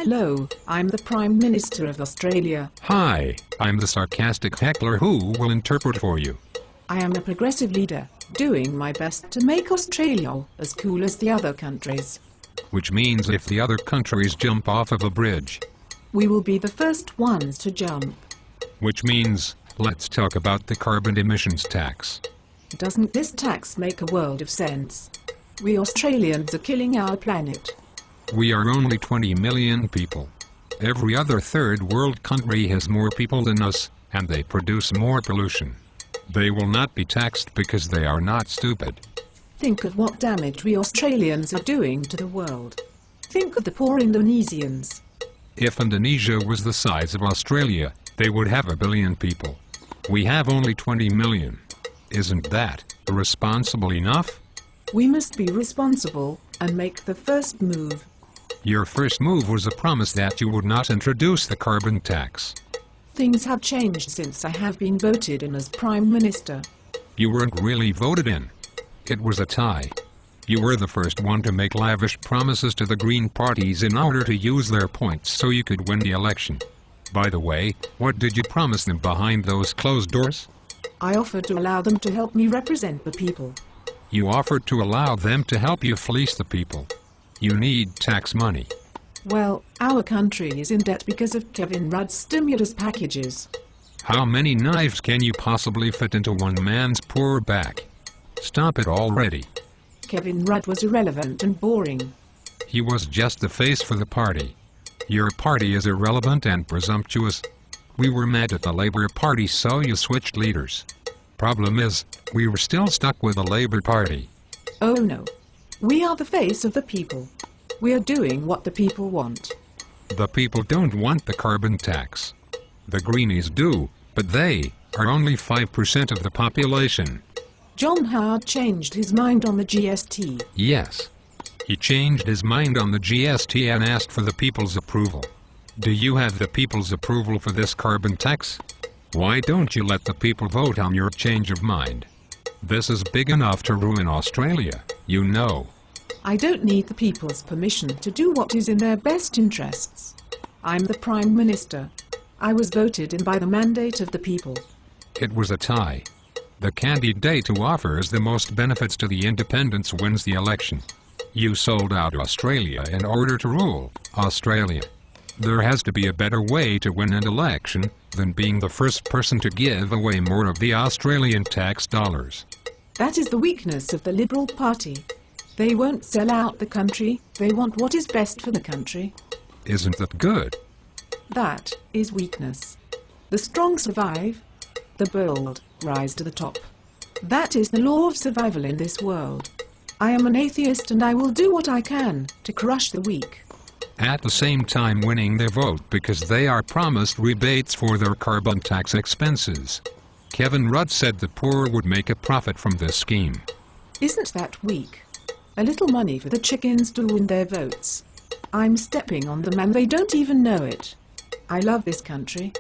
Hello, I'm the Prime Minister of Australia. Hi, I'm the sarcastic heckler who will interpret for you. I am a progressive leader, doing my best to make Australia as cool as the other countries. Which means if the other countries jump off of a bridge. We will be the first ones to jump. Which means, let's talk about the carbon emissions tax. Doesn't this tax make a world of sense? We Australians are killing our planet. We are only 20 million people. Every other third world country has more people than us, and they produce more pollution. They will not be taxed because they are not stupid. Think of what damage we Australians are doing to the world. Think of the poor Indonesians. If Indonesia was the size of Australia, they would have 1 billion people. We have only 20 million. Isn't that irresponsible enough? We must be responsible and make the first move. Your first move was a promise that you would not introduce the carbon tax. Things have changed since I have been voted in as Prime Minister. You weren't really voted in. It was a tie. You were the first one to make lavish promises to the Green parties in order to use their points so you could win the election. By the way, what did you promise them behind those closed doors? I offered to allow them to help me represent the people. You offered to allow them to help you fleece the people. You need tax money. Well, our country is in debt because of Kevin Rudd's stimulus packages. How many knives can you possibly fit into one man's poor back? Stop it already. Kevin Rudd was irrelevant and boring. He was just the face for the party. Your party is irrelevant and presumptuous. We were mad at the Labour Party, so you switched leaders. Problem is, we were still stuck with the Labour Party. Oh no. We are the face of the people. We are doing what the people want. The people don't want the carbon tax. The Greenies do, but they are only 5% of the population. John Howard changed his mind on the GST. Yes. He changed his mind on the GST and asked for the people's approval. Do you have the people's approval for this carbon tax? Why don't you let the people vote on your change of mind? This is big enough to ruin Australia, you know. I don't need the people's permission to do what is in their best interests. I'm the Prime Minister. I was voted in by the mandate of the people. It was a tie. The candidate who offers the most benefits to the independents wins the election. You sold out Australia in order to rule Australia. There has to be a better way to win an election than being the first person to give away more of the Australian tax dollars. That is the weakness of the Liberal Party. They won't sell out the country, they want what is best for the country. Isn't that good? That is weakness. The strong survive, the bold rise to the top. That is the law of survival in this world. I am an atheist and I will do what I can to crush the weak. At the same time winning their vote because they are promised rebates for their carbon tax expenses. Kevin Rudd said the poor would make a profit from this scheme. Isn't that weak? A little money for the chickens to win their votes. I'm stepping on them and they don't even know it. I love this country.